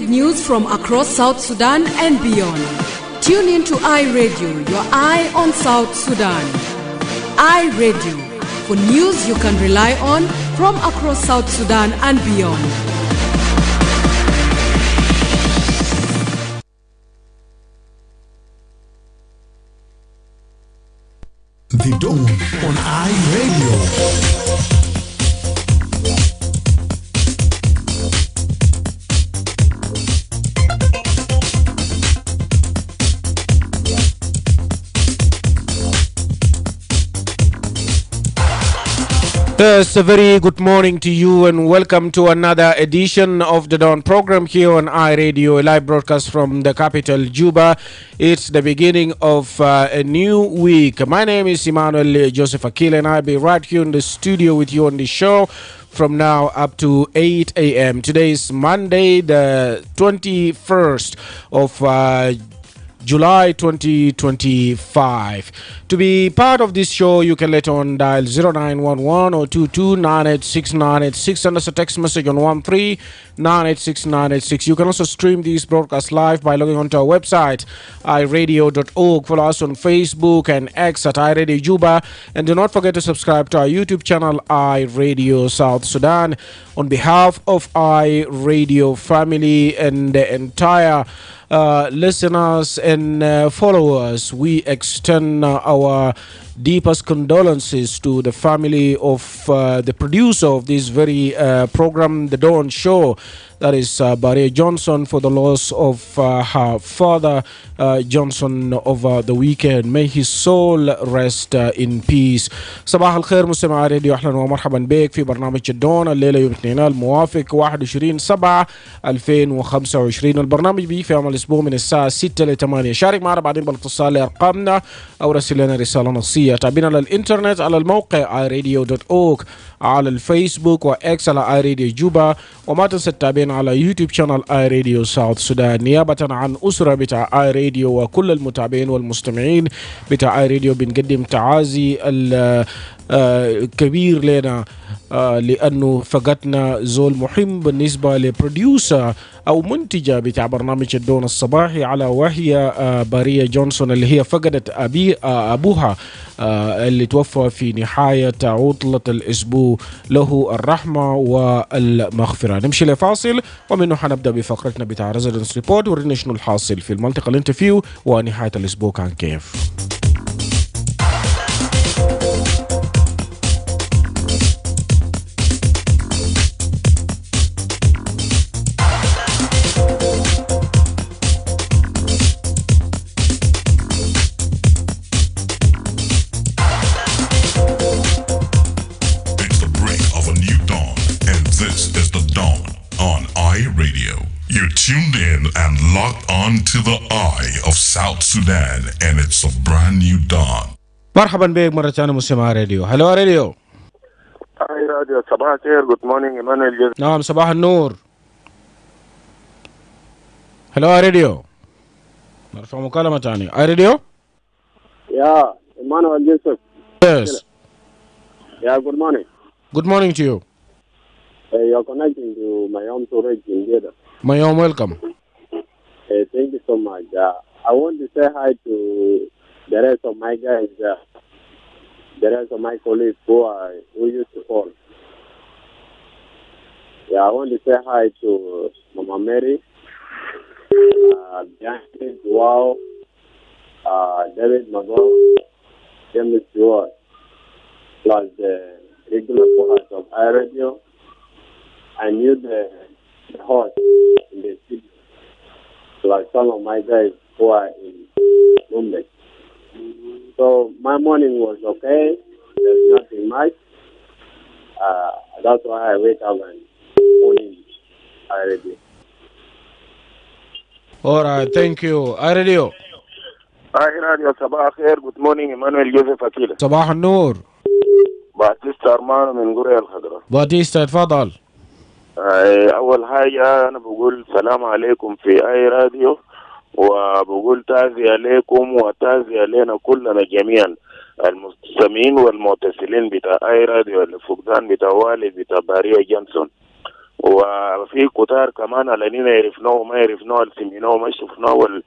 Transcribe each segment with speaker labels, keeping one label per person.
Speaker 1: News from across South Sudan and beyond. Tune in to iRadio, your eye on South Sudan. iRadio, for news you can rely on from across South Sudan and beyond.
Speaker 2: The Dawn on iRadio.
Speaker 3: Yes, a very good morning to you and welcome to another edition of the Dawn program here on iRadio, a live broadcast from the capital, Juba. It's the beginning of a new week. My name is Emmanuel J, Akile, and I'll be right here in the studio with you on the show from now up to 8 a.m. Today is Monday, the 21st of July 2025. To be part of this show, you can let on dial 0911 or 22986986. Send us a text message on 13986986. You can also stream these broadcasts live by logging onto our website, iRadio.org. Follow us on Facebook and X at iRadio Juba. And do not forget to subscribe to our YouTube channel, iRadio South Sudan. On behalf of iRadio family and the entire listeners and followers, we extend our deepest condolences to the family of the producer of this very program, The Dawn Show, that is Barry Johnson, for the loss of her father, Johnson, over the weekend. May his soul rest in peace. صباح الخير مستمعي راديو، أهلا ومرحبا بك في برنامج الدون الليلة يوم الاثنين الموافق 21/7/2025. البرنامج بيجي في يوم الأسبوع من الساعة 6 ل 8. شارك معنا بعدين بالاتصال لأرقامنا أو راسل لنا رسالة نصية. تابعنا على الإنترنت على الموقع iRadio.org، على الفيسبوك وإكس على iRadio جوبا، وما تنسى تتابعنا على يوتيوب شانل iRadio South Sudan. نيابة عن أسرة بتاع iRadio وكل المتابعين والمستمعين بتاع iRadio بنقدم تعازي كبير لنا لأنه فقدنا زول مهم بالنسبة لبروديوسر أو منتجة بتاع برنامج الدون الصباحي، على وهي بارية جونسون اللي هي فقدت أبوها اللي توفى في نهاية عطلة الأسبوع. له الرحمة والمغفرة. نمشي لفاصل ومنه حنبدأ بفقرتنا بتاع ريزيدنس ريبورت، ورينا شنو الحاصل في المنطقة الانترفيو ونهاية الأسبوع كان كيف.
Speaker 2: Tuned in and locked on to the eye of South Sudan, and it's a brand new dawn.
Speaker 3: مرحبا بك مرة ثانية مستمع راديو. هلو راديو.
Speaker 4: هاي راديو صباح الخير. جود مورنينج ايمانويل جي.
Speaker 3: نعم صباح النور. هلو راديو. نرفع مكالمة ثانية. راديو.
Speaker 4: يا ايمانويل جوزيف.
Speaker 3: Yes.
Speaker 4: Yeah, good morning.
Speaker 3: Good morning to you.
Speaker 4: You're connecting to my home storage in Jeddah.
Speaker 3: My own welcome.
Speaker 4: Thank you so much. I want to say hi to the rest of my guys, the rest of my colleagues who used to call. Yeah, I want to say hi to Mama Mary, Bianchi, Joao, David Magon, James Stewart, plus the regular callers of iRadio. I knew the host in the studio, like some of my guys who are in Mumbai. So my morning was okay. There's nothing much. That's why I wake up and morning already.
Speaker 3: All right, thank you. Radio.
Speaker 4: Hi Radio, صباح الخير. Good morning, Emmanuel J. Akile.
Speaker 3: صباح النور.
Speaker 4: باتيستا أرمانو من قرية الخضراء.
Speaker 3: باتيستا اتفضل.
Speaker 4: أول حاجة أنا بقول السلام عليكم في أي راديو، وبقول تعزي عليكم وتعزي علينا كلنا جميعا المستمعين والمتصلين بتاع أي راديو، الفقدان بتاع والد بتاع بارية جونسون.
Speaker 5: وفي كتار كمان على يعرفناه وما يعرفناه السميناه وما شفناه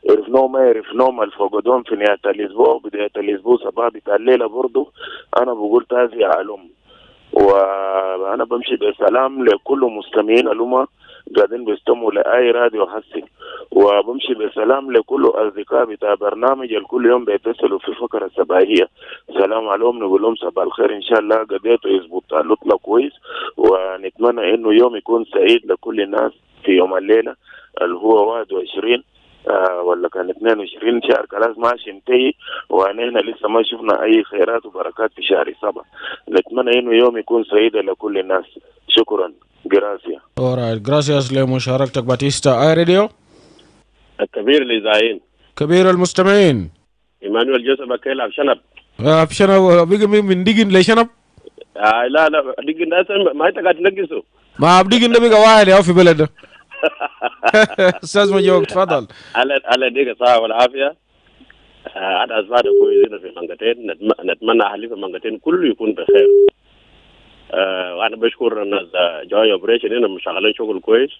Speaker 5: عرفناه ما عرفناه الفقدان في نهاية الأسبوع بداية الأسبوع صباح بتاع الليلة برضو. أنا بقول تازي علوم، وأنا بمشي بسلام لكل مستمعين الأمة قاعدين بيستمعوا لأي راديو حسي، وبمشي بسلام لكل أصدقاء بتاع برنامج الكل يوم بيتصلوا في فقرة الصباحية. سلام عليهم، نقول لهم صباح الخير، إن شاء الله قضيته يظبط الأطلة كويس، ونتمنى إنه يوم يكون سعيد لكل الناس في يوم الليلة اللي هو 21 ولا كان 22 شهر خلاص ماشي انتهي، وأنا لسه ما شفنا أي خيرات وبركات في شهر 7. نتمنى إنه يوم يكون سعيد لكل الناس. شكرا. جراسيا.
Speaker 3: Alright, gracias لمشاركتك باتيستا. اي راديو
Speaker 6: الكبير الإذاعيين
Speaker 3: كبير المستمعين.
Speaker 6: إيمانويل جوزيف أكيل عبشنب.
Speaker 3: بشنب بيجي من ديجن لشنب.
Speaker 6: لا ديجن ده ما أنت قاعد تنقصه.
Speaker 3: ما بديجن ده بيجي واحد يا في بلده. استاذ مجوك تفضل.
Speaker 6: على ديك الصحة والعافية. هذا أسباب كويسين في منطقتين، نتمنى أهلي في منطقتين كله يكون بخير. وأنا بشكر الناس جاي أوبريشن هنا مشغلين شغل كويس.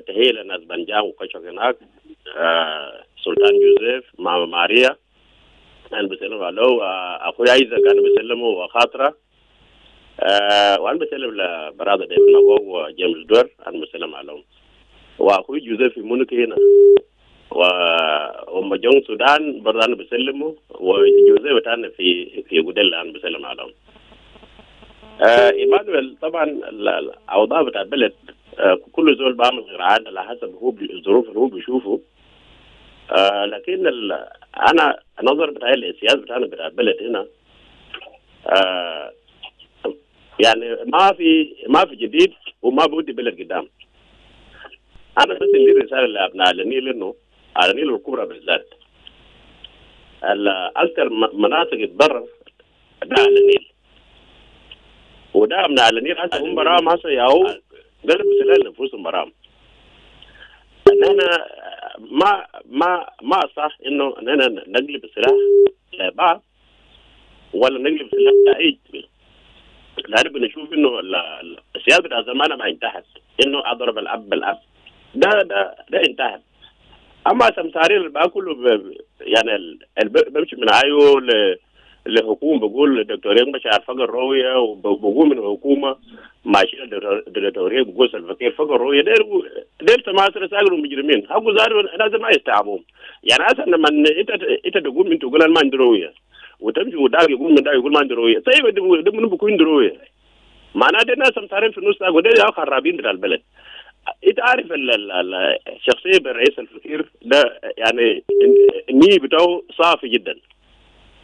Speaker 6: تهيئ للناس بنجام وكشف هناك. سلطان جوزيف ماما ماريا أنا بسلم عليه، أخوي عايزة كان بسلمه وخاطرة. وأنا بسلم لبرادة ديفيد ماغو وجيمس دور أنا بسلم عليهم، وأخوي جوزيف في مونك هنا، ومجون السودان برضه أنا بسلمه، وجوزيف تاني في غوديلا أنا بسلم عليهم. إيمانويل طبعا الأوضاع بتاع البلد كل زول بعمل غير عادة على حسب هو الظروف اللي هو بيشوفه. لكن أنا نظر بتاعي السياسة بتاعنا بتاع البلد هنا يعني ما في جديد وما بودي بلد قدام. أنا بس عندي رسالة لأبناء النيل إنه على النيل الكبرى بالذات أكثر مناطق تضرر ده على النيل، وده أبناء النيل هسه هم برام هسه ياهو قلب سلال نفوسهم برام. أنا ما صح إنه أننا نقلب السلاح لبعض ولا نقلب السلاح لأي، لأنه بنشوف إنه السياسة بتاع زمان ما انتهت، إنه أضرب الأب بالأب ده انتهت. أما تمثالين اللي باكله يعني بمشي من عيو لحكومة بقول دكتورين بشار فقر رؤية، وبقول من حكومة ماشيين دكتورين بقول سلفكير فقر رؤية. دير تماثل ساقلوا مجرمين هقول زاروا لازم ما يستعبون. يعني أصلا لما أنت تقول من تقول ما عندي رؤية وتمشي وداك يقول من داك يقول ما عندي رؤية، طيب ده من بكون رؤية معناه ده ناس تمثالين في النص وده يا خرابين بتاع البلد. انت عارف الشخصيه بالرئيس الفقير ده يعني النية بتاعه صافي جدا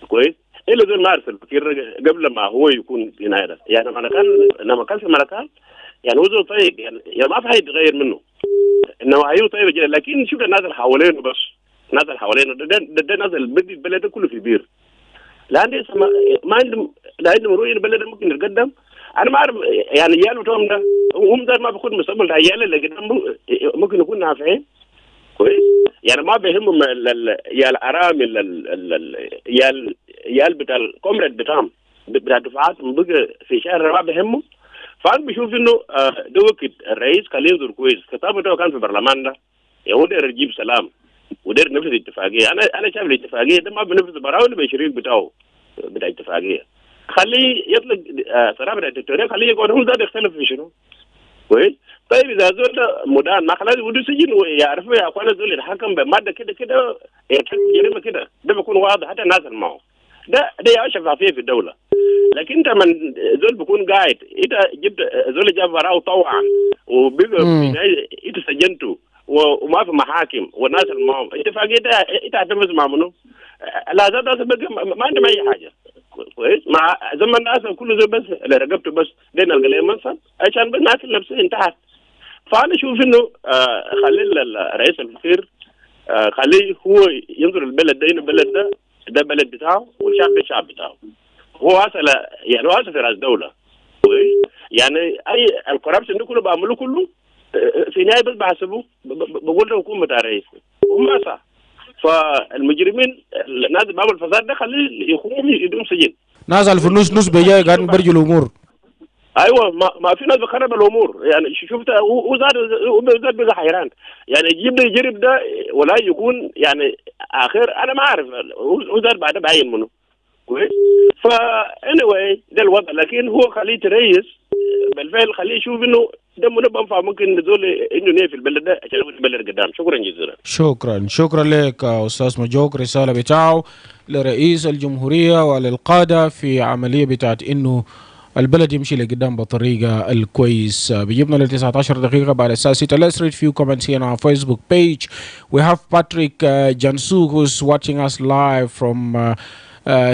Speaker 6: كويس، الا زي ما عارف الفقير قبل ما هو يكون في نهايه يعني لما كان في ملكان يعني وزنه طيب يعني ما في حد يتغير منه، انه هيو طيب جدا. لكن شوف الناس اللي حوالينه بس، الناس اللي حوالينه ده ناس بدي البلد كله في بير، لان ما عندهم رؤيه البلد ممكن يتقدم. انا ما اعرف يعني عيال بتوعهم ده هم ده ما بيكون مستقبل عيال اللي قدام ممكن يكون نافعين كويس، يعني ما بيهمهم يا الارامل يا بتاع الكومريد بتاعهم بتاع دفعاتهم بقى في شهر ما بيهمهم. فانا بشوف انه ده وقت الرئيس كان ينظر كويس، خطابه ده كان في البرلمان ده يقدر يجيب سلام ودير نفذ الاتفاقيه. انا شايف الاتفاقيه ده ما بنفذ براوي بالشريك بتاعه بتاع الاتفاقيه، خليه يطلق سلام الدكتوريه، خليه يقعد هم ذات يختلف في شنو كويس. طيب اذا زول مدان ما خلاص ودو سجن ويعرفوا يا اخوانا زول يتحكم بماده كده جريمه كده، ده بيكون واضح حتى الناس اللي معه ده يا شفافيه في الدوله. لكن انت من زول بيكون قاعد انت جبت زول جاب وراه طوعا وبقى انت سجنته وما في محاكم والناس اللي معهم اتفاقيه ده انت هتنفذ مع منو؟ لا ده ما عندهم اي حاجه كويس مع زمن الناس كله زي بس اللي رقبته بس دينا القليل منصب عشان بس ناكل نفسه انتهت. فانا اشوف انه خلي الرئيس الفقير خليه هو ينظر البلد ده، البلد ده بلد بتاعه والشعب ده شعب بتاعه، هو اصل يعني هو اصل في راس دوله كويس. يعني اي الكوربشن ده كله بعمله كله في نهايه بس بحسبوه بقول له حكومه بتاع الرئيس هم صح. فالمجرمين الناس اللي بعمل فساد ده خليه يخوهم يدوم سجن،
Speaker 3: ناس في النص بيجي قاعدين برجوا الامور
Speaker 6: ايوه ما في ناس بخرب الامور يعني شفت وزاد بقى حيران يعني يجرب ده ولا يكون يعني اخر انا ما اعرف وزاد بعد بعين منه كويس فا anyway ده الوضع لكن هو خليه تريس بالفعل خليه يشوف انه ده منبه ممكن نزول انه نيه في البلد ده عشان البلد قدام. شكرا جزيلا.
Speaker 3: شكرا لك استاذ مجوك. رساله بتاعه لرئيس الجمهوريه وللقاده في عمليه بتاعت انه البلد يمشي لقدام بطريقه الكويس. بيجيبنا ل 19 دقيقه بعد الساعه 6. Let's read few comments here on our Facebook page. We have Patrick Jansu who's watching us live from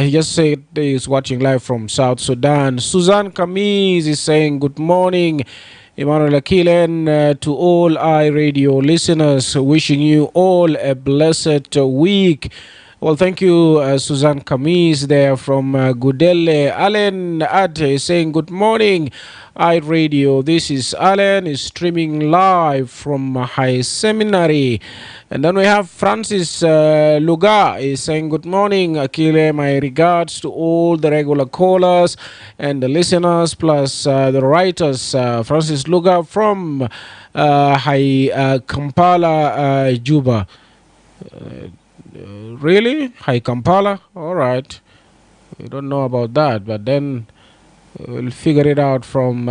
Speaker 3: he just said he's watching live from South Sudan. Suzanne Kamiz is saying good morning. Emmanuel Akile, to all iRadio listeners, wishing you all a blessed week. Well, thank you, Suzanne Kamis there from Gudele. Alan Ad is saying, good morning, iRadio. This is Alan, is streaming live from High Seminary. And then we have Francis Luga is saying, good morning, Akile. My regards to all the regular callers and the listeners, plus the writers. Francis Luga from High Kampala, Juba. Really? High Kampala? All right. We don't know about that, but then we'll figure it out from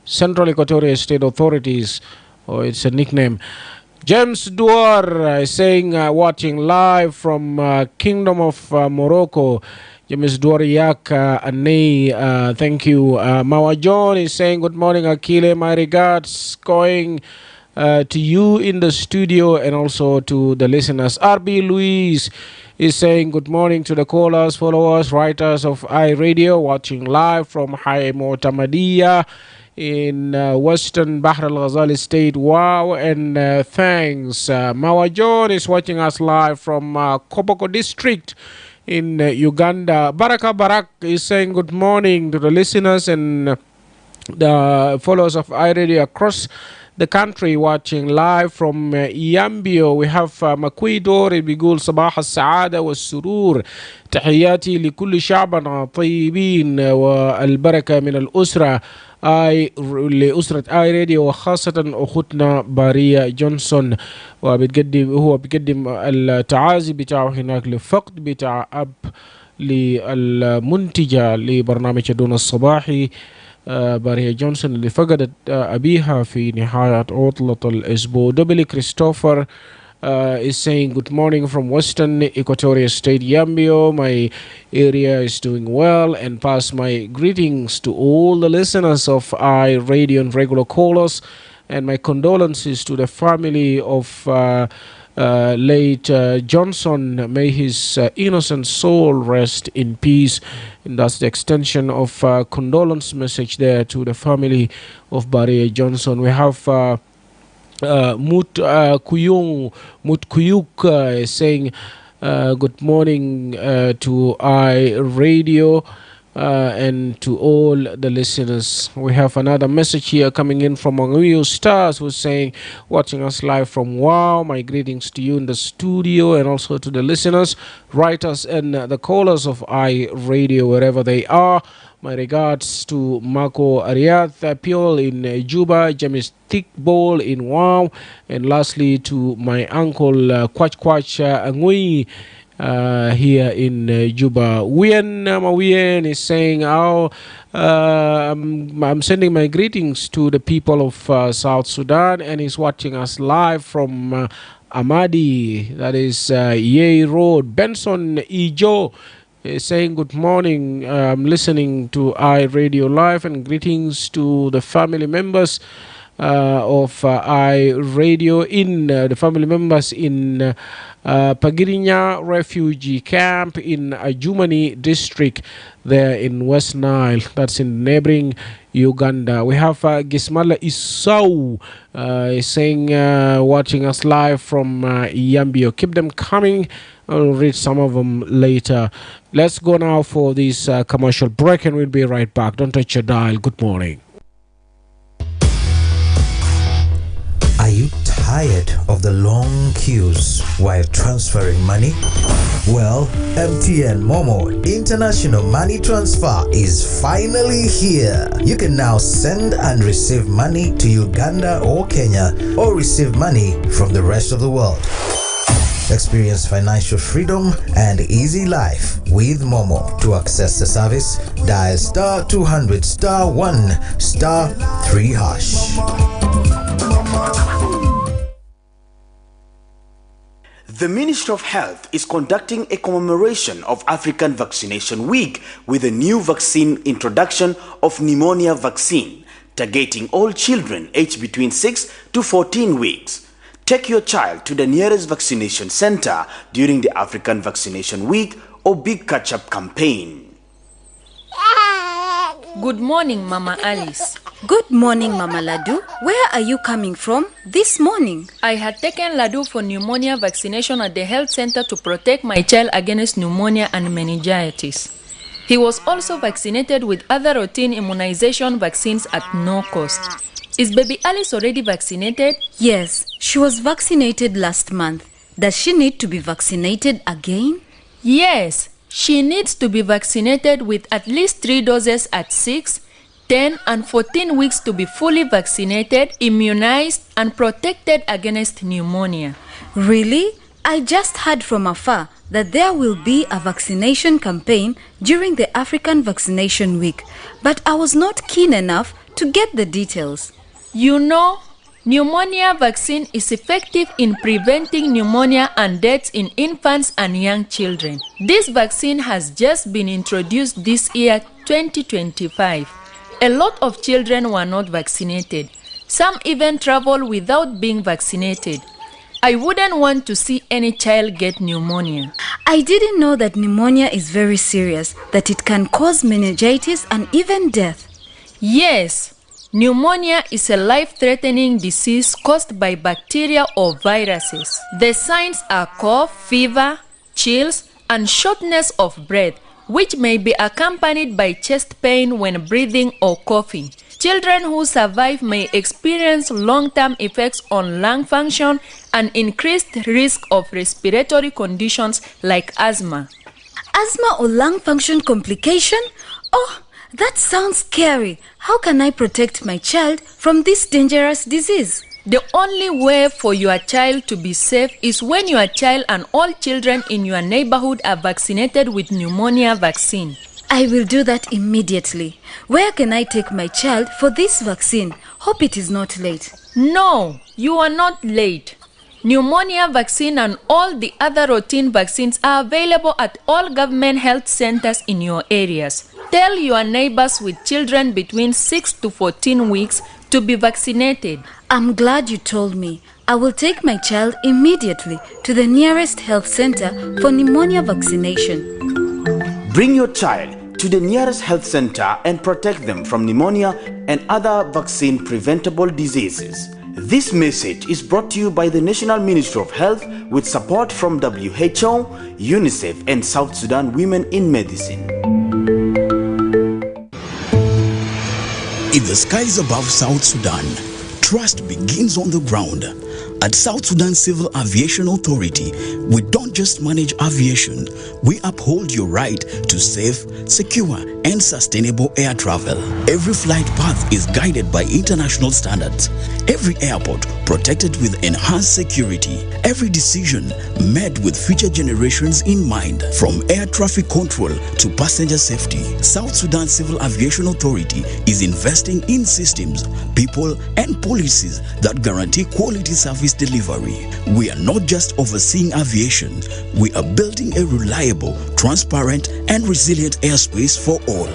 Speaker 3: Central Equatorial State Authorities, or it's a nickname. James Duar is saying, watching live from Kingdom of Morocco. James Duar Yak Anei, thank you. Mawa John is saying, good morning, Akile. My regards going to you in the studio and also to the listeners. RB Luis is saying good morning to the callers, followers, writers of iRadio, watching live from High Motamadiya in Western Bahr al Ghazali State. Wow, and thanks. Mawa John is watching us live from Koboko District in Uganda. Baraka Barak is saying good morning to the listeners and the followers of iRadio across the country, watching live from Yambio. We have مكوي دوري بيقول صباح السعادة والسرور، تحياتي لكل شعبنا طيبين والبركة من الأسرة لأسرة آي راديو وخاصة أختنا باريا جونسون. هو بيقدم التعازي بتاعه هناك لفقد بتاع أب للمنتجة لبرنامج دون الصباحي باريا جونسون اللي فقدت أبيها في نهاية عطلة الأسبوع. دبلي كريستوفر is saying good morning from Western Equatorial State, Yambio. My area is doing well, and pass my greetings to all the listeners of iRadio and regular callers, and my condolences to the family of late Johnson. May his innocent soul rest in peace. And that's the extension of condolence message there to the family of Barry Johnson. We have Mut Kuyuk saying good morning to iRadio and to all the listeners. We have another message here coming in from Onguyo Stars, who's saying, watching us live from Wow. My greetings to you in the studio and also to the listeners, writers, and the callers of iRadio wherever they are. My regards to Marco Ariath Piol in Juba, James Thickball in Wow, and lastly to my uncle Kwach Angui here in Juba. Wien is saying, I'm sending my greetings to the people of South Sudan, and he's watching us live from Amadi, that is Yei Road. Benson Ijo is saying good morning. I'm listening to iRadio Live, and greetings to the family members of iRadio in the family members in Pagirinya Refugee Camp in Ajumani District there in West Nile, that's in neighboring Uganda. We have Gismala Isau saying watching us live from Yambio. Keep them coming. I'll read some of them later. Let's go now for this commercial break, and we'll be right back. Don't touch your dial. Good morning.
Speaker 7: Are you tired tired of the long queues while transferring money? Well, MTN Momo International Money Transfer is finally here. You can now send and receive money to Uganda or Kenya, or receive money from the rest of the world. Experience financial freedom and easy life with Momo. To access the service, dial star 200 star 1 star 3 hash.
Speaker 8: The Ministry of Health is conducting a commemoration of African Vaccination Week with a new vaccine introduction of pneumonia vaccine, targeting all children aged between 6 to 14 weeks. Take your child to the nearest vaccination center during the African Vaccination Week or Big Catch-up campaign.
Speaker 9: Good morning, Mama Alice.
Speaker 10: Good morning, Mama Ladu. Where are you coming from this morning?
Speaker 9: I had taken Ladu for pneumonia vaccination at the health center to protect my child against pneumonia and meningitis. He was also vaccinated with other routine immunization vaccines at no cost. Is baby Alice already vaccinated?
Speaker 10: Yes, she was vaccinated last month. Does she need to be vaccinated again?
Speaker 9: Yes, she needs to be vaccinated with at least 3 doses at 6, 10 and 14 weeks to be fully vaccinated, immunized and protected against pneumonia.
Speaker 10: Really? I just heard from afar that there will be a vaccination campaign during the African Vaccination Week, but I was not keen enough to get the details.
Speaker 9: You know, pneumonia vaccine is effective in preventing pneumonia and deaths in infants and young children. This vaccine has just been introduced this year, 2025. A lot of children were not vaccinated. Some even travel without being vaccinated. I wouldn't want to see any child get pneumonia.
Speaker 10: I didn't know that pneumonia is very serious, that it can cause meningitis and even death.
Speaker 9: Yes, pneumonia is a life-threatening disease caused by bacteria or viruses. The signs are cough, fever, chills, and shortness of breath, which may be accompanied by chest pain when breathing or coughing. Children who survive may experience long-term effects on lung function and increased risk of respiratory conditions like asthma.
Speaker 10: Asthma or lung function complication? Oh, that sounds scary. How can I protect my child from this dangerous disease?
Speaker 9: The only way for your child to be safe is when your child and all children in your neighborhood are vaccinated with pneumonia vaccine.
Speaker 10: I will do that immediately. Where can I take my child for this vaccine? Hope it is not late.
Speaker 9: No, you are not late. Pneumonia vaccine and all the other routine vaccines are available at all government health centers in your areas. Tell your neighbors with children between 6 to 14 weeks to be vaccinated.
Speaker 10: I'm glad you told me. I will take my child immediately to the nearest health center for pneumonia vaccination.
Speaker 8: Bring your child to the nearest health center and protect them from pneumonia and other vaccine-preventable diseases. This message is brought to you by the National Ministry of Health with support from WHO, UNICEF, and South Sudan Women in Medicine.
Speaker 11: In the skies above South Sudan, trust begins on the ground. At South Sudan Civil Aviation Authority, we don't just manage aviation, we uphold your right to safe, secure, and sustainable air travel. Every flight path is guided by international standards. Every airport protected with enhanced security. Every decision made with future generations in mind. From air traffic control to passenger safety, South Sudan Civil Aviation Authority is investing in systems, people, and policies that guarantee quality service delivery. We are not just overseeing aviation, we are building a reliable, transparent, and resilient airspace for all.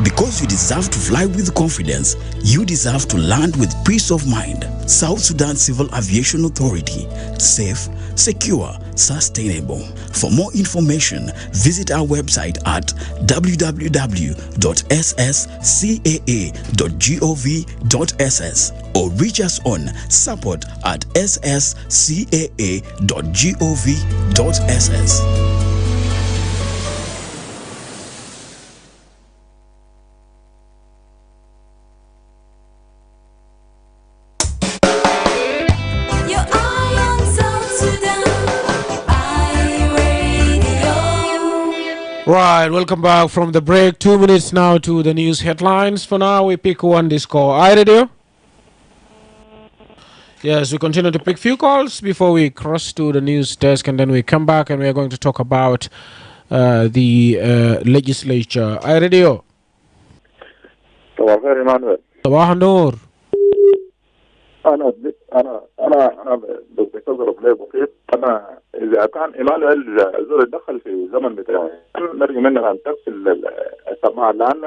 Speaker 11: Because you deserve to fly with confidence, you deserve to land with peace of mind. South Sudan Civil Aviation Authority. Safe, secure, sustainable. For more information, visit our website at www.sscaa.gov.ss or reach us on support@sscaa.gov.ss.
Speaker 12: You
Speaker 3: Right, welcome back from the break. 2 minutes now to the news headlines. For now, we pick one this call. Radio? Yes, we continue to pick few calls before we cross to the news desk, and then we come back and we are going to talk about the legislature. Radio?
Speaker 5: صباح الخير ايمانويل.
Speaker 3: صباح النور.
Speaker 5: انا بدي اضرب ليه بسيط. انا اذا كان ايمانويل زول يتدخل في الزمن بتاعي نرجو منك ان تغسل السماعه، لان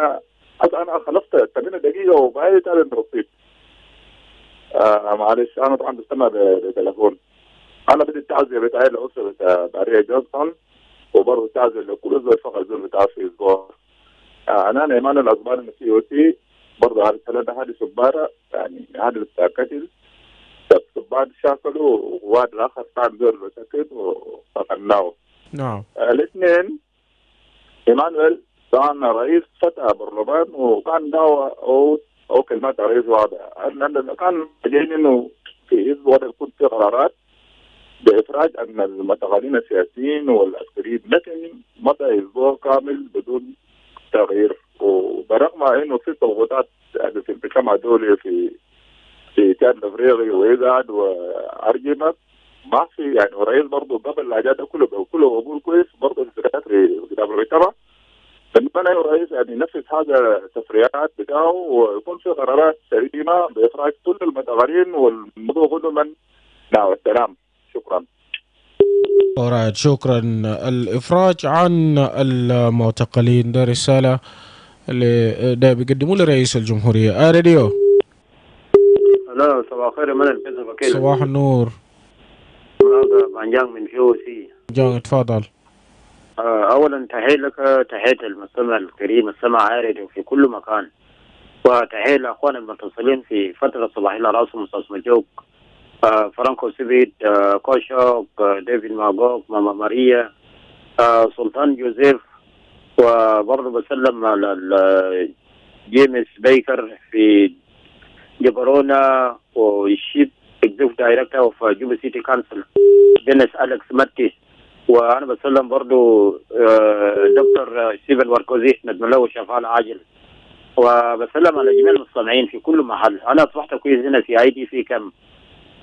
Speaker 5: انا خلصت 8 دقيقه وبعدين تاني نصيب. معلش انا طبعا بستمع بتليفون. انا بدي التعزيه بتاعي لاسره باريه جونسون، وبرضه التعزيه لكل زول فقط زول بتاع في اسبوع. انا ايمانويل اخبار ان سي او تي برضه هذه الثلاثه هذه سباره، يعني هذا بتاع قتل سبار شاكلوا، وواد الاخر كان زول سكت وفقدناه.
Speaker 3: نعم.
Speaker 5: الاثنين ايمانويل كان رئيس فتح برلمان، وكان دعوه او كلمات رئيس واضحه ان كان جايين انه في اسبوع يكون في قرارات بافراج عن المتغالين السياسيين والعسكريين، لكن مضى اسبوع كامل بدون تغيير. وبرغم انه في ضغوطات في المجتمع الدولي في تشاد الافريقي وايجاد وارجمك، ما في يعني الرئيس برضه قبل الحاجات ده كله قبول كويس برضه في كتاب المجتمع. بالنسبه له الرئيس يعني ينفذ هذا التفريعات بتاعه ويكون في قرارات سليمه باخراج كل المتغيرين والموضوع غنما. نعم السلام. شكرا.
Speaker 3: alright شكرا. الإفراج عن المعتقلين ده رسالة اللي ده بيقدموا لرئيس الجمهورية. راديو.
Speaker 12: هلا صباح الخير. من الكذب كيف؟
Speaker 3: صباح النور.
Speaker 12: هذا بانجان من كيو سي.
Speaker 3: جان تفضل.
Speaker 12: اولا تحيه لك، تحيه المستمع الكريم السمع راديو في كل مكان، وتحيه لاخوان المتصلين في فتره صباحيه راسهم استاذ مجوك، فرانكو سيبيت، كوشوك، ديفيد ماغوك، ماما ماريا، سلطان جوزيف، وبرضه بسلم على جيمس بيكر في جبرونا، والشيف اكزيكتيف دايركتور اوف جوبا سيتي كانسل دينيس اليكس ماتي. وانا بسلم برضه دكتور ستيفن واركوزي ندم له الشفاء العاجل. وبسلم على جميع المستمعين في كل محل. انا اصبحت كويس هنا في اي دي في كم،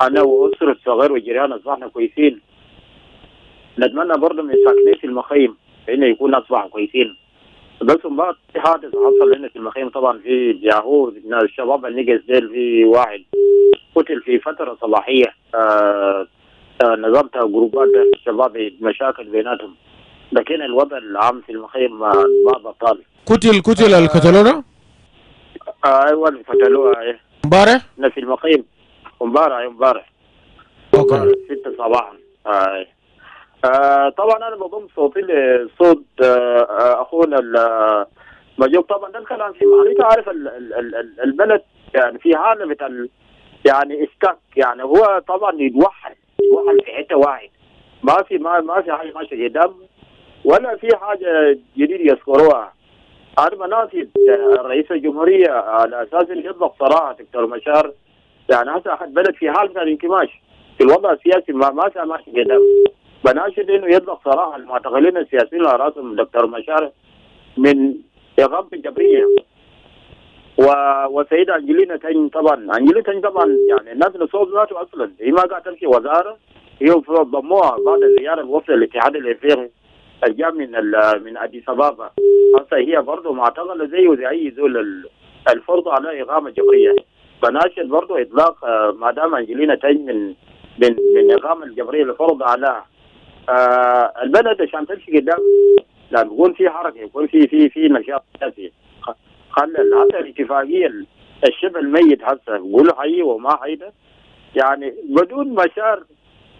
Speaker 12: انا واسره الصغير وجيران اصبحنا كويسين. نتمنى برضه من ساكنين في المخيم انه يكون اصبحوا كويسين. بس بعد في حادث حصل هنا في المخيم طبعا في جاهور الشباب النجس ديل، في واحد قتل في فتره صباحيه. نظمت جروبات الشباب مشاكل بيناتهم، لكن الوضع العام في المخيم ما بطال.
Speaker 3: قتل القتلونا؟
Speaker 12: ايوه قتلوها
Speaker 3: امبارح؟
Speaker 12: في المخيم امبارح
Speaker 3: اوكي
Speaker 12: 6 صباحا. طبعا انا بضم صوتي لصوت اخونا مجوك. طبعا ده الكلام في انت عارف البلد يعني في حاله يعني اسكاك، يعني هو طبعا يتوحل في حته واحد، ما في حاجه ماشيه قدام ولا في حاجه جديد يذكروها. انا مناسب رئيس الجمهوريه على اساس انه يطلق صراحه دكتور مشار، يعني هسه احد بلد في حال من الانكماش في الوضع السياسي، ما ماشي قدام. بناشد انه يطلق صراحه المعتقلين السياسيين على راسهم دكتور مشار من اقامه الجبريه، وسيدة انجلينا تاني. طبعا انجلينا تاني طبعا يعني الناس اللي صوت ذاته اصلا هي ما قاعده تمشي وزاره، هي ضموها بعد الزياره الوفد الاتحاد الافريقي الجاء من اديس ابابا. هسه هي برضه معتقله زي اي زول الفرض على اقامه جبريه. بناشد برضه اطلاق ما دام انجلينا تاني من اقامه الجبريه اللي فرض عليها. البلد عشان تمشي قدام لازم يكون في حركه، يكون في نشاط سياسي. خلى حتى الاتفاقيه الشبه الميت هسه يقولوا حي وما حي ده، يعني بدون مشار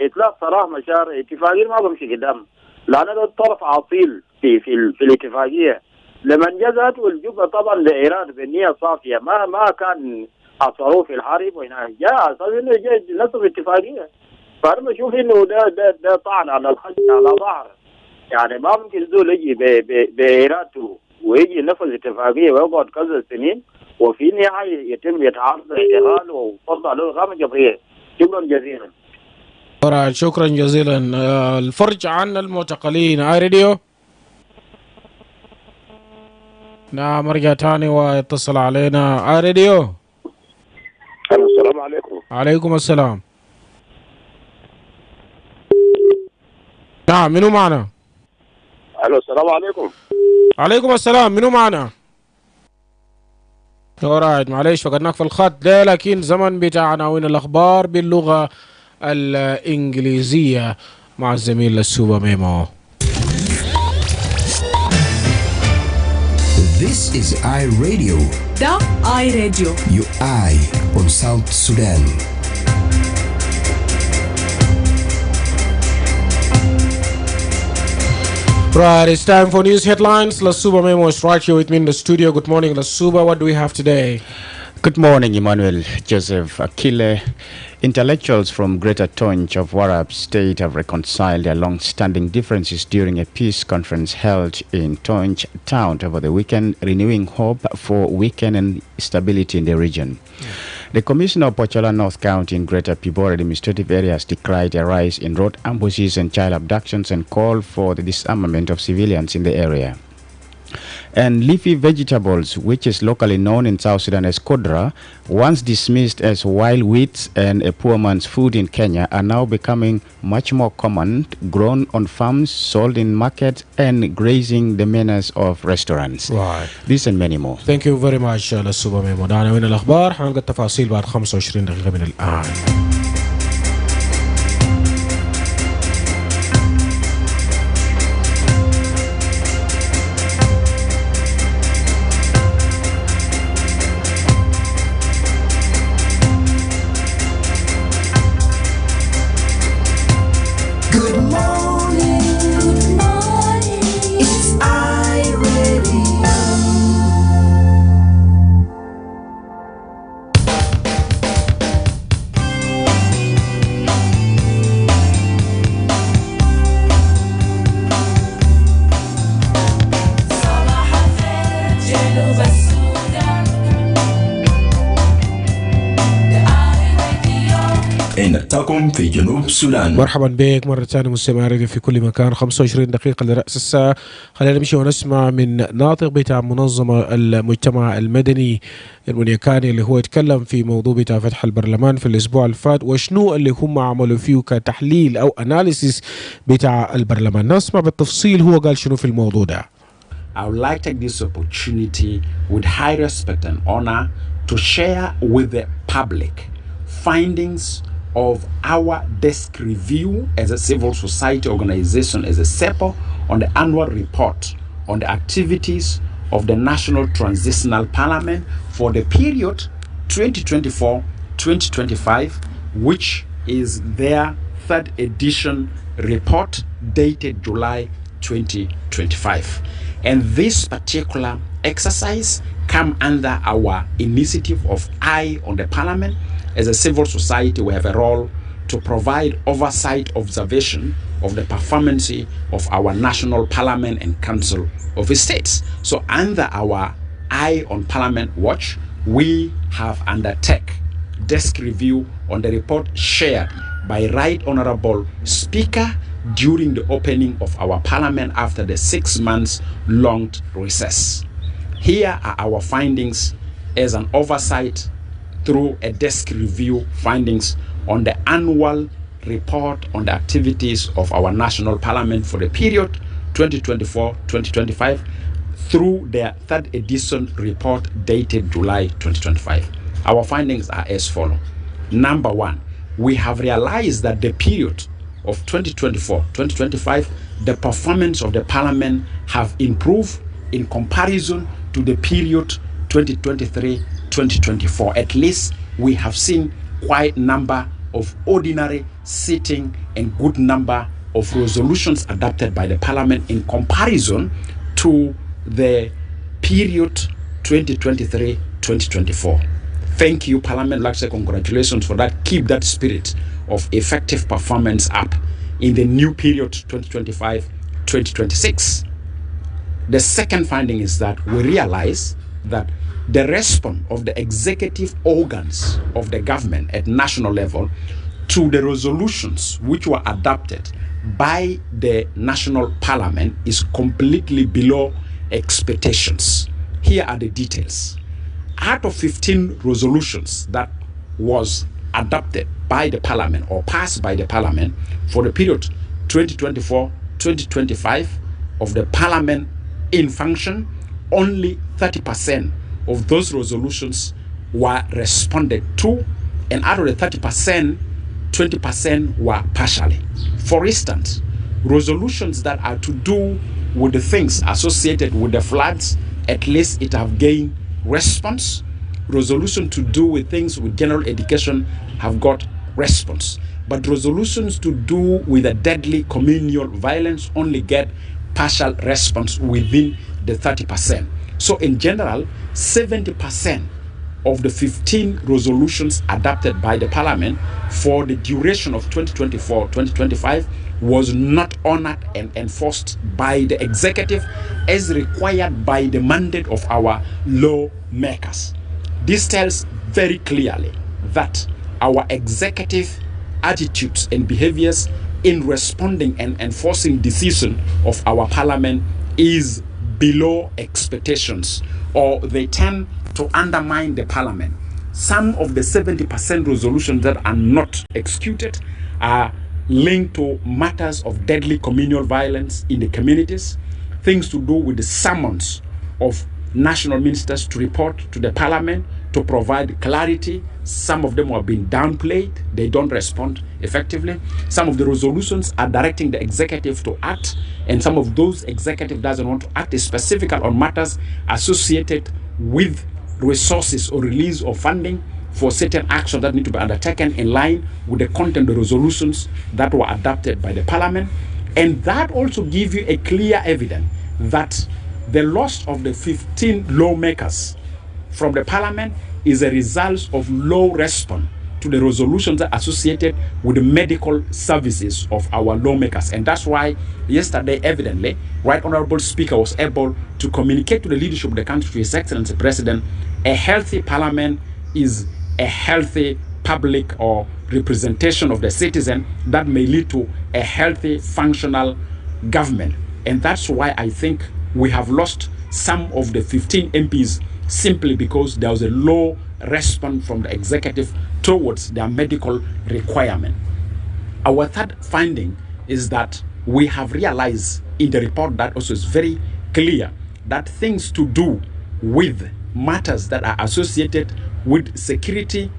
Speaker 12: اطلاق صراحه مشار اتفاقيه ما بمشي قدام، لان ده الطرف عاطل في الاتفاقيه. لمن جازت والجبهه طبعا لاراده بالنيه صافيه، ما كان عصروه في الحرب وهنا جاء اساس انه جاي نصب اتفاقيه. فانا بشوف انه ده طعن على الخشب على ظهر، يعني ما ممكن زول يجي بارادته ويجي ينفذ اتفاقيه ويقعد كذا سنين وفي النهايه يتم يتعرض لاعتقال وفرض عليه اقامه جبريه. شكرا جزيلا.
Speaker 3: شكرا جزيلا. الفرج عن المعتقلين. راديو. نعم رجع تاني واتصل علينا راديو.
Speaker 5: السلام عليكم.
Speaker 3: عليكم السلام. نعم منو معنا؟
Speaker 5: السلام عليكم.
Speaker 3: عليكم السلام، منو معنا؟ اورايت، معليش فقدناك في الخط ده، لكن زمن بتاع عناوين الاخبار باللغه الانجليزيه مع الزميل السوبر ميمو.
Speaker 13: This is iRadio.
Speaker 1: The iRadio.
Speaker 13: Your eye on South Sudan.
Speaker 3: Right, it's time for news headlines. Lasuba Memo is right here with me in the studio. Good morning, Lasuba. What do we have today?
Speaker 14: Good morning, Emmanuel Joseph Akile. Intellectuals from Greater Tonj of Warab State have reconciled their long-standing differences during a peace conference held in Tonj town over the weekend, renewing hope for weekend and stability in the region. The Commissioner of Pochola North County in Greater Pibor administrative areas decried a rise in road ambushes and child abductions and called for the disarmament of civilians in the area. And leafy vegetables, which is locally known in South Sudan as kodra, once dismissed as wild wheats and a poor man's food in Kenya, are now becoming much more common, grown on farms, sold in markets, and grazing the menus of restaurants.
Speaker 3: Right.
Speaker 14: This and many more.
Speaker 3: Thank you very much للسوبر ميمو. دعنا من الأخبار حنلقى التفاصيل بعد 25 دقيقة من الآن.
Speaker 13: نتاكم في جنوب السودان.
Speaker 3: مرحبا بك مرة ثانية مستمعين في كل مكان. 25 دقيقة لرأس الساعة. خلينا نمشي ونسمع من ناطق بتاع منظمة المجتمع المدني المنيكاني اللي هو يتكلم في موضوع بتاع فتح البرلمان في الأسبوع الفات وشنو اللي هم عملوا فيه كتحليل أو أناليسيس بتاع البرلمان. نسمع بالتفصيل هو قال شنو في الموضوع ده.
Speaker 15: I would like to take this opportunity with high respect and honor to share with the public findings of our desk review as a civil society organization, as a SEPO, on the annual report on the activities of the National Transitional Parliament for the period 2024-2025, which is their third edition report dated July 2025. And this particular exercise come under our initiative of Eye on the Parliament. As a civil society, we have a role to provide oversight observation of the performance of our national parliament and council of states. So under our Eye on Parliament watch, we have undertaken desk review on the report shared by Right Honorable Speaker during the opening of our parliament after the 6 months long recess. Here are our findings as an oversight through a desk review findings on the annual report on the activities of our national parliament for the period 2024-2025 through their third edition report dated July 2025. Our findings are as follows. Number one, we have realized that the period of 2024-2025, the performance of the parliament have improved in comparison to the period 2023-2024. At least we have seen quite number of ordinary sitting and good number of resolutions adopted by the parliament in comparison to the period 2023-2024. Thank you, Parliament. Like I say, congratulations for that. Keep that spirit of effective performance up in the new period 2025-2026. The second finding is that we realize that the response of the executive organs of the government at national level to the resolutions which were adopted by the national parliament is completely below expectations. here are the details. Out of 15 resolutions that was adopted by the parliament or passed by the parliament for the period 2024-2025 of the parliament in function, only 30% of those resolutions were responded to, and out of the 30%, 20% were partially. For instance, resolutions that are to do with the things associated with the floods, at least it have gained response. Resolution to do with things with general education have got response. But resolutions to do with a deadly communal violence only get partial response within the 30%. So in general, 70% of the 15 resolutions adopted by the parliament for the duration of 2024-2025 was not honored and enforced by the executive as required by the mandate of our lawmakers. This tells very clearly that our executive attitudes and behaviors in responding and enforcing decision of our parliament is below expectations, or they tend to undermine the parliament. Some of the 70% resolutions that are not executed are linked to matters of deadly communal violence in the communities, things to do with the summons of national ministers to report to the parliament to provide clarity. Some of them have been downplayed. They don't respond effectively. Some of the resolutions are directing the executive to act, and some of those executive doesn't want to act specifically on matters associated with resources or release of funding for certain actions that need to be undertaken in line with the content of the resolutions that were adopted by the parliament. And that also gives you a clear evidence that the loss of the 15 lawmakers from the parliament is a result of low response to the resolutions associated with the medical services of our lawmakers. And that's why yesterday, evidently, Right Honorable Speaker was able to communicate to the leadership of the country, to His Excellency President, a healthy parliament is a healthy public or representation of the citizen that may lead to a healthy, functional government. And that's why I think we have lost some of the 15 MPs simply because there was a low response from the executive towards their medical requirement. Our third finding is that we have realized in the report that also is very clear that things to do with matters that are associated with security,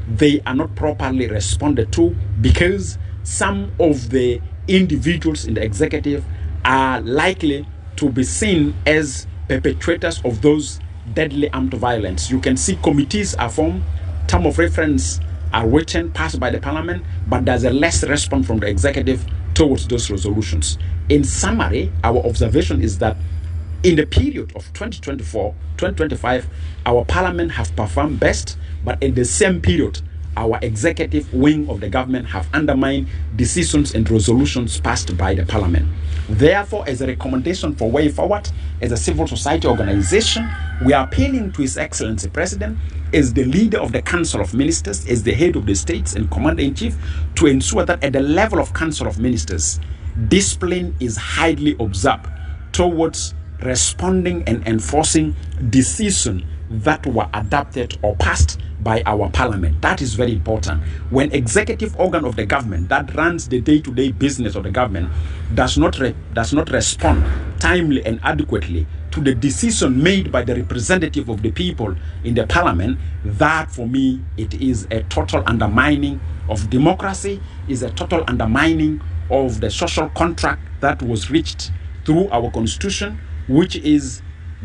Speaker 15: they are not properly responded to because some of the individuals in the executive are likely to be seen as perpetrators of those deadly armed violence. You can see committees are formed, term of reference are written, passed by the parliament, but there's a less response from the executive towards those resolutions. In summary, our observation is that in the period of 2024-2025, our parliament have performed best, but in the same period, our executive wing of the government have undermined decisions and resolutions passed by the parliament. Therefore, as a recommendation for way forward, as a civil society organization, we are appealing to His Excellency President, as the leader of the Council of Ministers, as the head of the states and commander-in-chief, to ensure that at the level of Council of Ministers, discipline is highly observed towards responding and enforcing decisions that were adopted or passed by our parliament. That is very important. When executive organ of the government that runs the day-to-day business of the government does not respond timely and adequately to the decision made by the representative of the people in the parliament, that for me it is a total undermining of democracy, is a total undermining of the social contract that was reached through our constitution, which is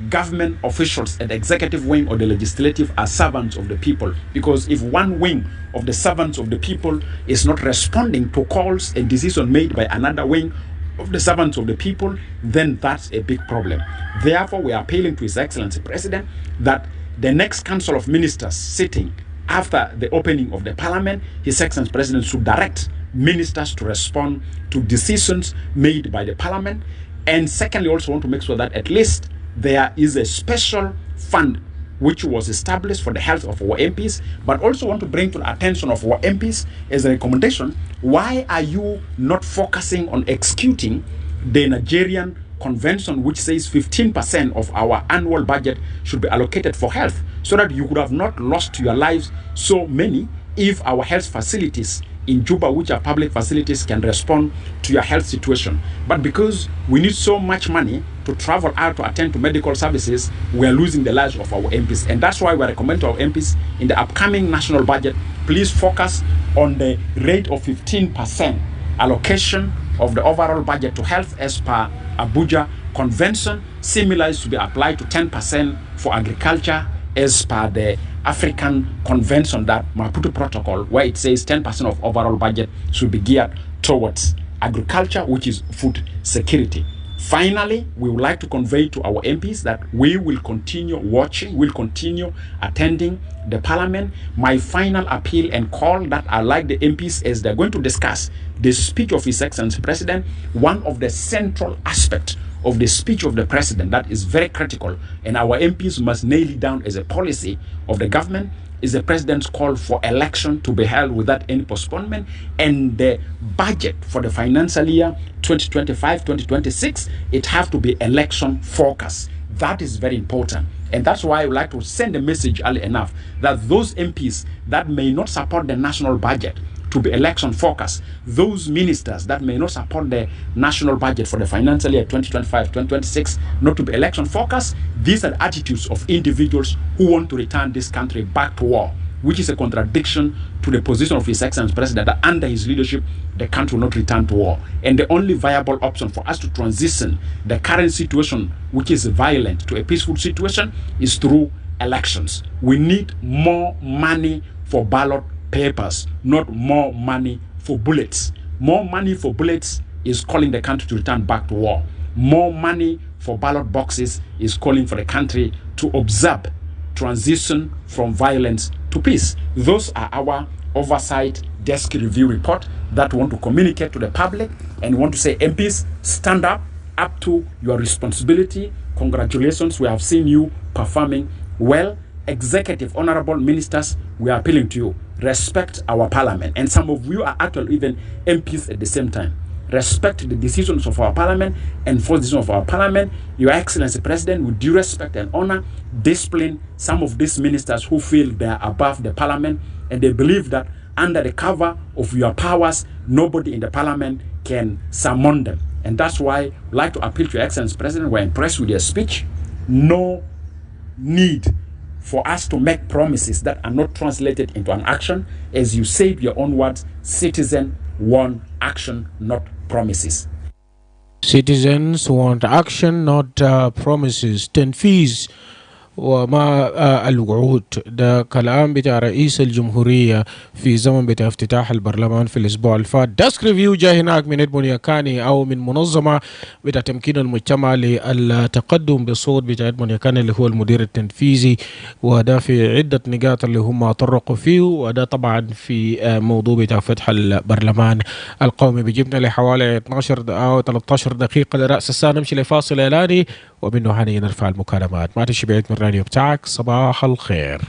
Speaker 15: government officials at the executive wing or the legislative are servants of the people. Because if one wing of the servants of the people is not responding to calls and decisions made by another wing of the servants of the people, then that's a big problem. Therefore, we are appealing to His Excellency President that the next Council of Ministers sitting after the opening of the Parliament, His Excellency President should direct ministers to respond to decisions made by the Parliament. And secondly, also want to make sure that at least there is a special fund which was established for the health of our MPs, but also want to bring to the attention of our MPs as a recommendation, why are you not focusing on executing the Nigerian convention which says 15% of our annual budget should be allocated for health, so that you could have not lost your lives so many if our health facilities in Juba, which are public facilities, can respond to your health situation. But because we need so much money to travel out to attend to medical services, we are losing the lives of our MPs. And that's why we recommend to our MPs in the upcoming national budget, please focus on the rate of 15% allocation of the overall budget to health as per Abuja Convention. Similar is to be applied to 10% for agriculture as per the African Convention, that Maputo Protocol, where it says 10% of overall budget should be geared towards agriculture, which is food security. Finally, we would like to convey to our MPs that we will continue watching, we'll continue attending the parliament. My final appeal and call that I like the MPs as they're going to discuss the speech of His Excellency President. One of the central aspects of the speech of the president that is very critical, and our MPs must nail it down as a policy of the government, is the president's call for election to be held without any postponement, and the budget for the financial year 2025-2026, it have to be election focused. That is very important, and that's why I would like to send a message early enough that those MPs that may not support the national budget to be election focused, those ministers that may not support the national budget for the financial year 2025-2026 not to be election focused, these are the attitudes of individuals who want to return this country back to war, which is a contradiction to the position of His Excellency President that under his leadership the country will not return to war. And the only viable option for us to transition the current situation, which is violent, to a peaceful situation is through elections. We need more money for ballot papers, not more money for bullets. More money for bullets is calling the country to return back to war. More money for ballot boxes is calling for the country to observe transition from violence to peace. Those are our oversight desk review report that want to communicate to the public and want to say, MPs, stand up to your responsibility. Congratulations, we have seen you performing well. Executive, honorable ministers, we are appealing to you. Respect our parliament. And some of you are actually even MPs at the same time. Respect the decisions of our parliament, enforce the decisions of our parliament. Your Excellency President, with due respect and honor, discipline some of these ministers who feel they are above the parliament and they believe that under the cover of your powers, nobody in the parliament can summon them. And that's why I'd like to appeal to Your Excellency President. We're impressed with your speech. No need for us to make promises that are not translated into an action. As you said your own words, citizens want action, not promises.
Speaker 3: Citizens want action, not promises. تنفيذ وما الوعود. ده كلام بتاع رئيس الجمهورية في زمن بتاع افتتاح البرلمان في الأسبوع الفات. ديسك ريفيو جاي هناك من إدمونيا كاني أو من منظمة بتاع تمكين المجتمع للتقدم بالصوت بتاع إدمونيا كاني اللي هو المدير التنفيذي، وده في عدة نقاط اللي هم طرقوا فيه، وده طبعا في موضوع بتاع فتح البرلمان القومي. بيجيبنا لحوالي 12 أو 13 دقيقة لرأس الساعة. نمشي لفاصل إعلاني ومنه هنيجي نرفع المكالمات. ما تشي بعيد من الراديو بتاعك. صباح الخير.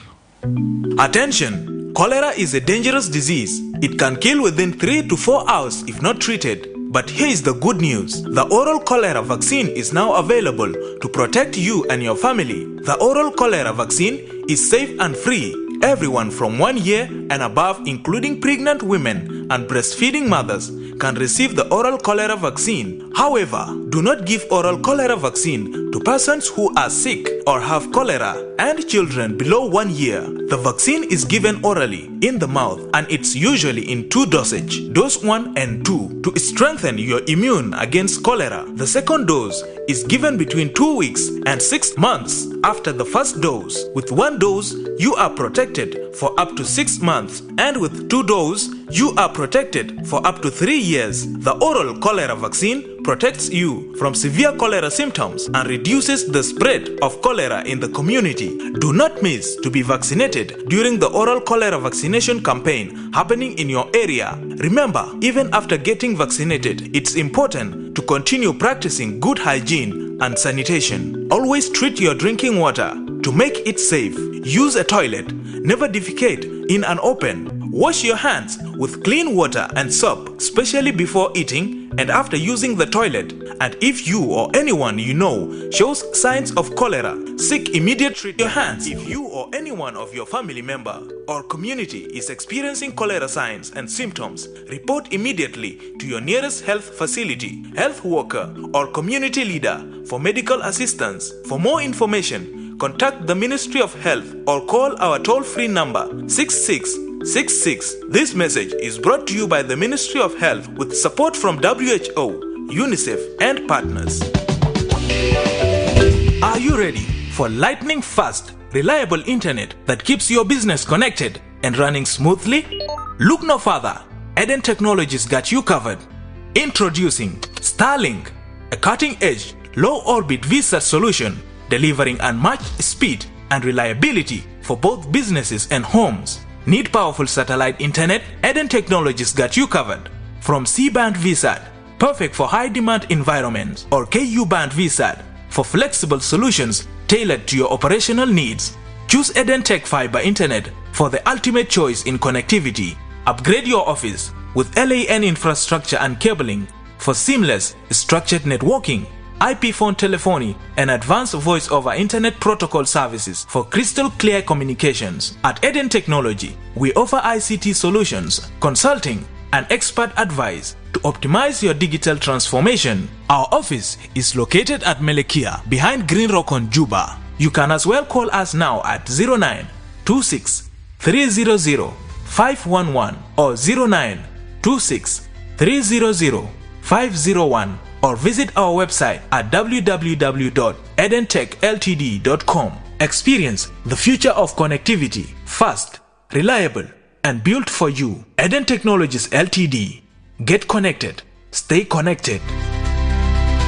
Speaker 16: Attention! Cholera is a dangerous disease. It can kill within 3 to 4 hours if not treated. But here is the good news. The oral cholera vaccine is now available to protect you and your family. The oral cholera vaccine is safe and free. Everyone from 1 year and above, including pregnant women and breastfeeding mothers, can receive the oral cholera vaccine. However, do not give oral cholera vaccine to persons who are sick or have cholera and children below 1 year. The vaccine is given orally in the mouth and it's usually in 2 dosage, dose 1 and 2, to strengthen your immune against cholera. The second dose is given between 2 weeks and 6 months after the first dose. With 1 dose, you are protected for up to 6 months, and with 2 doses, you are protected for up to 3 years. The oral cholera vaccine protects you from severe cholera symptoms and reduces the spread of cholera in the community. Do not miss to be vaccinated during the oral cholera vaccination campaign happening in your area. Remember, even after getting vaccinated, it's important to continue practicing good hygiene and sanitation. Always treat your drinking water to make it safe. Use a toilet. Never defecate in an open Wash your hands with clean water and soap, especially before eating and after using the toilet. And if you or anyone you know shows signs of cholera, seek immediate treatment. Your hands. If you or anyone of your family member or community is experiencing cholera signs and symptoms, report immediately to your nearest health facility, health worker, or community leader for medical assistance. For more information, contact the Ministry of Health or call our toll-free number 6666. This message is brought to you by the Ministry of Health with support from WHO, UNICEF, and partners. Are you ready for lightning fast, reliable internet that keeps your business connected and running smoothly? Look no further. Eden Technologies got you covered. Introducing Starlink, a cutting-edge, low-orbit VSAT solution delivering unmatched speed and reliability for both businesses and homes. Need powerful satellite internet? Eden Technologies got you covered. From C-band VSAT, perfect for high-demand environments, or Ku-band VSAT for flexible solutions tailored to your operational needs. Choose Eden Tech Fiber Internet for the ultimate choice in connectivity. Upgrade your office with LAN infrastructure and cabling for seamless structured networking, IP phone telephony, and advanced voice over internet protocol services for crystal clear communications. At Eden Technology, we offer ICT solutions, consulting, and expert advice to optimize your digital transformation. Our office is located at Melekia behind Green Rock on Juba. You can as well call us now at 0926 300 511 or 0926 300 501, or visit our website at www.edentechltd.com. Experience the future of connectivity, fast, reliable, and built for you. Eden Technologies Ltd. Get connected. Stay connected.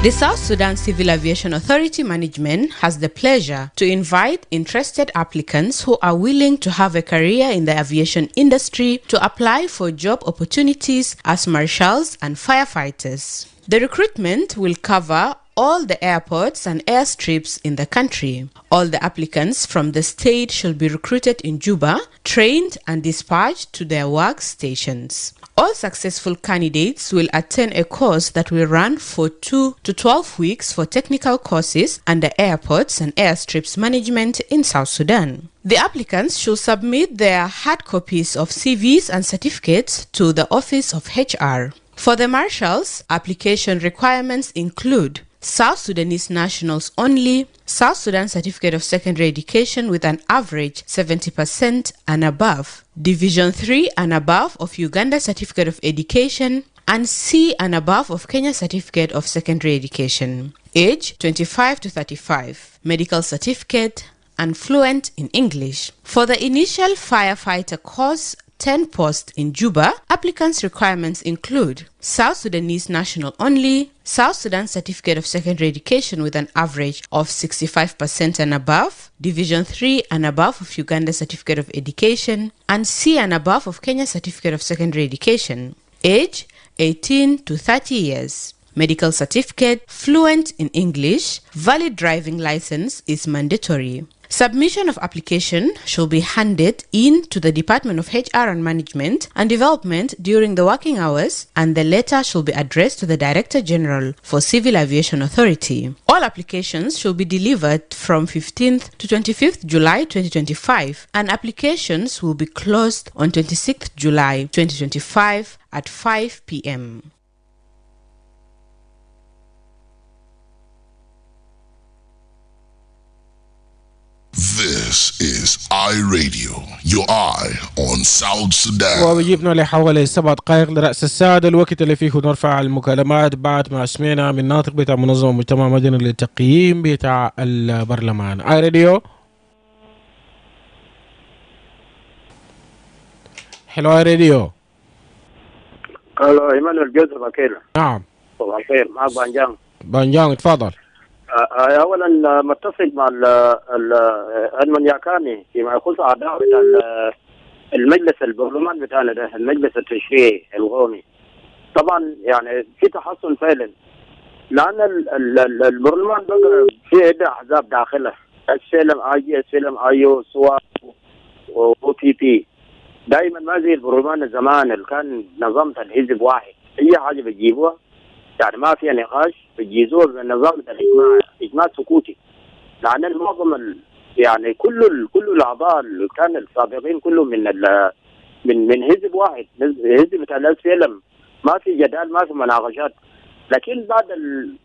Speaker 17: The South Sudan Civil Aviation Authority Management has the pleasure to invite interested applicants who are willing to have a career in the aviation industry to apply for job opportunities as marshals and firefighters. The recruitment will cover all the airports and airstrips in the country. All the applicants from the state shall be recruited in Juba, trained and dispatched to their workstations. All successful candidates will attend a course that will run for 2 to 12 weeks for technical courses under airports and airstrips management in South Sudan. The applicants should submit their hard copies of CVs and certificates to the Office of HR. For the marshals, application requirements include South Sudanese nationals only, South Sudan Certificate of Secondary Education with an average 70% and above, Division 3 and above of Uganda Certificate of Education, and C and above of Kenya Certificate of Secondary Education. Age 25 to 35, medical certificate, and fluent in English. For the initial firefighter course, 10 posts in Juba, applicants' requirements include South Sudanese national only, South Sudan Certificate of Secondary Education with an average of 65% and above, Division 3 and above of Uganda Certificate of Education, and C and above of Kenya Certificate of Secondary Education. Age 18 to 30 years. Medical certificate, fluent in English, valid driving license is mandatory. Submission of application shall be handed in to the Department of HR and Management and Development during the working hours, and the letter shall be addressed to the Director General for Civil Aviation Authority. All applications shall be delivered from 15th to 25th July 2025, and applications will be closed on 26th July 2025 at 5 p.m.
Speaker 2: This is iRadio, your eye on South Sudan.
Speaker 3: وجبنا لحوالي 7 دقائق لرأس السادة، الوقت اللي فيه نرفع المكالمات بعد ما سمعنا من ناطق بتاع منظمة مجتمع مدني للتقييم بتاع البرلمان. iRadio. حلو iRadio.
Speaker 12: الو ايمانويل جوزيف اكيله.
Speaker 3: نعم.
Speaker 12: صباح الخير، معك بانجان.
Speaker 3: بانجان اتفضل.
Speaker 12: اولا متفق مع المنياكاني فيما يخص اعضاء بتاع المجلس البرلمان بتاعنا ده، المجلس التشريعي القومي. طبعا يعني في تحسن فعلا، لان البرلمان بقى فيه عده احزاب داخله، السلم اي جي، السلم ايو، سوا، او بي بي. دائما ما زي البرلمان زمان اللي كان نظمت الحزب واحد، اي حاجه بتجيبوها يعني ما فيها نقاش بتجيزوها بنظام الاجماع سكوتي. لان معظم يعني كل الاعضاء اللي كان السابقين كلهم من حزب واحد، حزب بتاع الاس بي ال ام، ما في جدال ما في مناقشات. لكن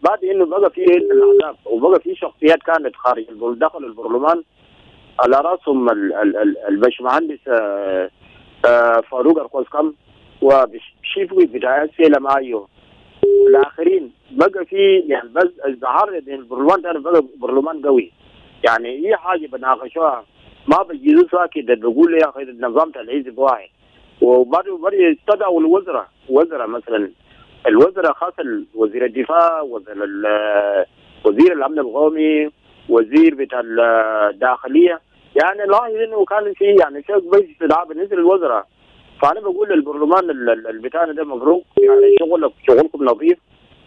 Speaker 12: بعد انه بقى في الاحزاب وبقى في شخصيات كانت خارج دخلوا البرلمان على راسهم البشمهندس فاروق القوسقم وشيف بتاع اس بي ال ام ايو والاخرين، بقى في يعني بس الظهر البرلمان ده بقى برلمان قوي. يعني اي حاجه بناقشوها ما بيجيزوا ساكت بيقول يا اخي نظمت الحزب واحد. وبرضه استدعوا وزراء مثلا الوزراء خاصه وزير الدفاع، وزير الامن القومي، وزير بتاع الداخليه. يعني لاحظ انه كان في يعني شيء بس استدعاء بالنسبه للوزراء. فانا بقول للبرلمان البتاع ده مبروك، يعني شغلكم نظيف.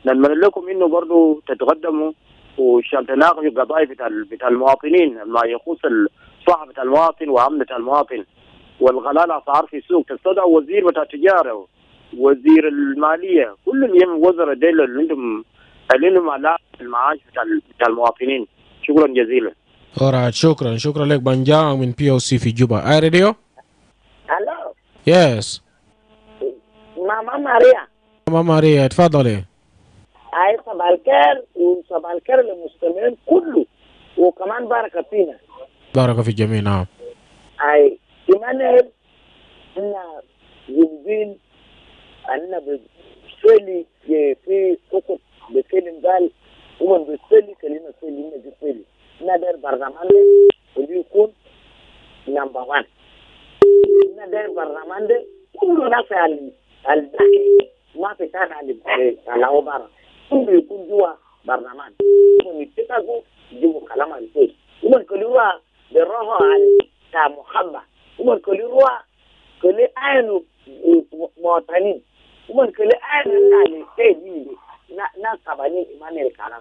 Speaker 12: نتمنى لكم انه برضه تتقدموا وعشان تناقشوا قضايا بتاع المواطنين، ما يخص الصحة بتاع المواطن وامن بتاع المواطن والغلاء الاسعار في السوق. تستدعوا وزير بتاع التجاره، وزير الماليه، كل اليوم وزراء ديل اللي عندهم علاقه بالمعاش بتاع المواطنين. شكرا جزيلا.
Speaker 3: Alright, شكرا لك بنجا من بي او سي في جوبا. اي راديو.
Speaker 18: الو.
Speaker 3: يس.
Speaker 18: ماما ماريا.
Speaker 3: ماما ماريا اتفضلي.
Speaker 18: اي صباح الخير وصباح الخير للمستمعين كله وكمان بارك فينا.
Speaker 3: بارك في الجميع. نعم.
Speaker 18: اي ايمانويل احنا جنبين انا بسالي في كوكو بكلم قال هو بسالي كلمه سالي بسالي نادر برنامج اللي يكون نمبر 1. نادر برنامج كله ناس الذكي ما في كان على عبارة كله يكون جوا برنامج هم يتفقوا يجيبوا كلام الكل هم كلوا بالروح على تاع محبة هم كلوا كل عينه مواطنين هم كل عينه على سيدي ناس تبعني إيمان الكلام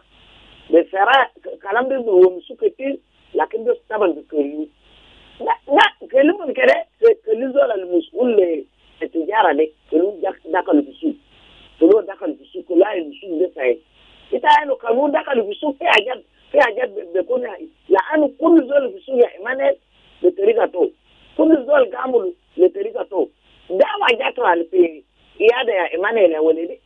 Speaker 18: بصراحة كلام ده هو مسكتين لكن ده طبعا بكلوا لا كلمة كده كل زول المسؤول التجارة دي كلهم دخلوا في السوق كلهم دخلوا في السوق كلها السوق ده صحيح إنه كانوا دخلوا في السوق في حاجات بيكون لأنه كل زول في السوق يا إيمان بطريقته كل زول عملوا بطريقته ده وجهته في إيادة يا إيمان يا ولدي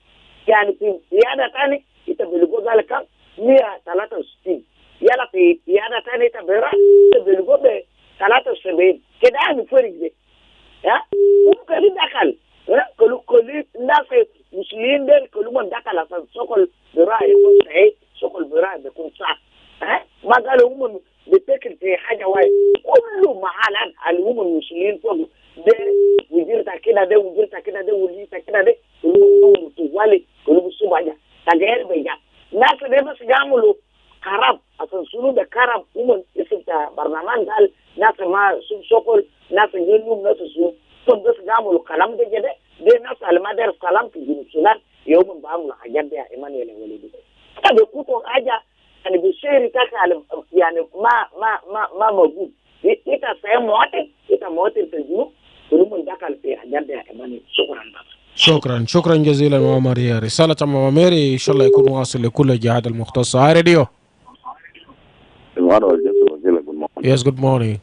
Speaker 18: يعني في إيادة ثاني يتبلغوا ذلك 163 يلا في إيادة ثاني يتبلغوا ب 73 كده يعني فرق ده ها ممكن دخل كل الناس المسلمين دول كلهم دخل عشان سوق البراء يكون صحيح سوق البراء بيكون صح ها ما قالوا هم بتفكر في حاجه واحد كل محل اللي هم المسلمين فوق ده وزيرتها كده ده وزيرتها كده ده وزيرتها كده ده كلهم طوالي كلهم صبايا تغير بيجا الناس ده بس يعملوا كرب عشان شنو ده كرب هم اسم برنامج قال ناس ما سوق ناس يجيبوا ناس سوق ثم بس يعملوا كلام ده كده ده ناس اللي ما دارس كلام في جنوب السودان يوم بعملوا حاجات دي يا ايمانويل يا ولدي كده بيكونوا حاجه يعني بالشيء تاعك يعني ما موجود انت سايم مواطن انت مواطن في الجنوب كلهم دخل في حاجات دي يا ايمانويل.
Speaker 3: شكرا جزيلا ماما ماريا. رسالة ماما ماري ان شاء الله يكون واصل لكل الجهات المختصة. هاي راديو. Yes, good morning.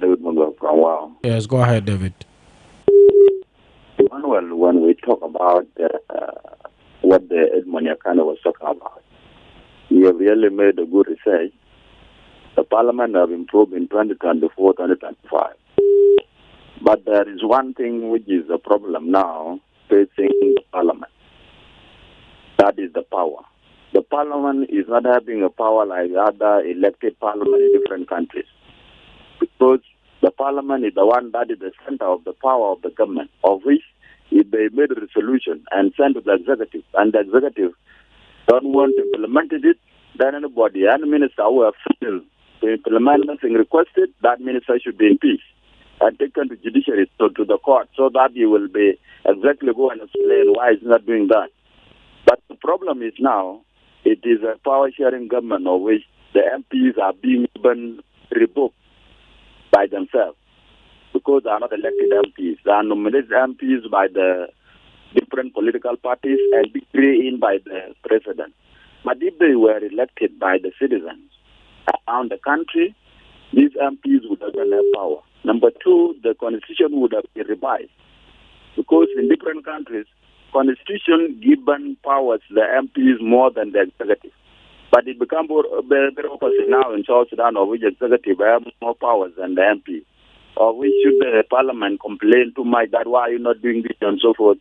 Speaker 19: David Mungo from Wow.
Speaker 3: Yes, go ahead, David.
Speaker 19: Emmanuel, when we talk about what the Edmond Yakano was talking about, we have really made a good research. The parliament have improved in 2024, 2025. But there is one thing which is a problem now facing the parliament. That is the power. The parliament is not having a power like other elected parliament in different countries. Because the parliament is the one that is the center of the power of the government, of which if they made a resolution and sent to the executive, and the executive don't want to implement it, then anybody, any minister who have failed to implement anything requested, that minister should be impeached and taken to judiciary, so to the court, so that he will be exactly go and explain why he's not doing that. But the problem is now, it is a power-sharing government of which the MPs are being even revoked by themselves. because they are not elected MPs. They are nominated MPs by the different political parties and decreed in by the president. But if they were elected by the citizens around the country, these MPs would have enough power. Number two, the constitution would have been revised. Because in different countries, constitution given powers to the MPs more than the executive. But it becomes very opposite now in South Sudan, of which executive have more powers than the MP. Or which should the parliament complain too much that why are you not doing this and so forth,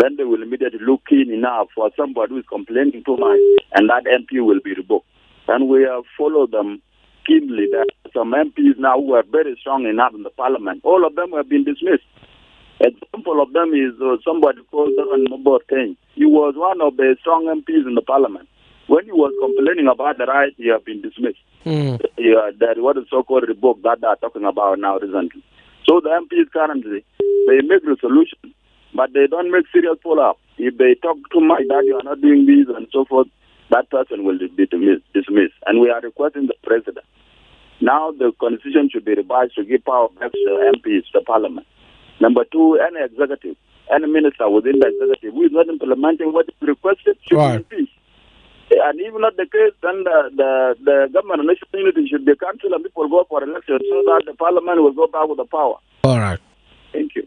Speaker 19: then they will immediately look keen enough for somebody who is complaining too much, and that MP will be revoked. And we have followed them keenly. There are some MPs now who are very strong enough in the parliament. All of them have been dismissed. Example of them is somebody called Daran Moboteng. He was one of the strong MPs in the parliament. When he was complaining about the right, he had been dismissed. That what is so-called revoke that they are talking about now recently. So the MPs currently, they make resolutions, but they don't make serious follow-up. If they talk too much that you are not doing this and so forth, that person will be dismissed. And we are requesting the president. Now the constitution should be revised to give power back to the MPs, the parliament. Number two, any executive, any minister within the executive who is not implementing what is requested should be impeached. And even not the case, then the government of national unity should be cancelled and people go for election so that the parliament will go back with the power.
Speaker 3: All right.
Speaker 19: Thank you.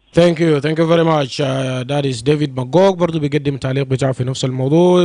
Speaker 3: Thank you very much. That is David Magog. برضو بيقدم تعليق بتاعه في نفس الموضوع.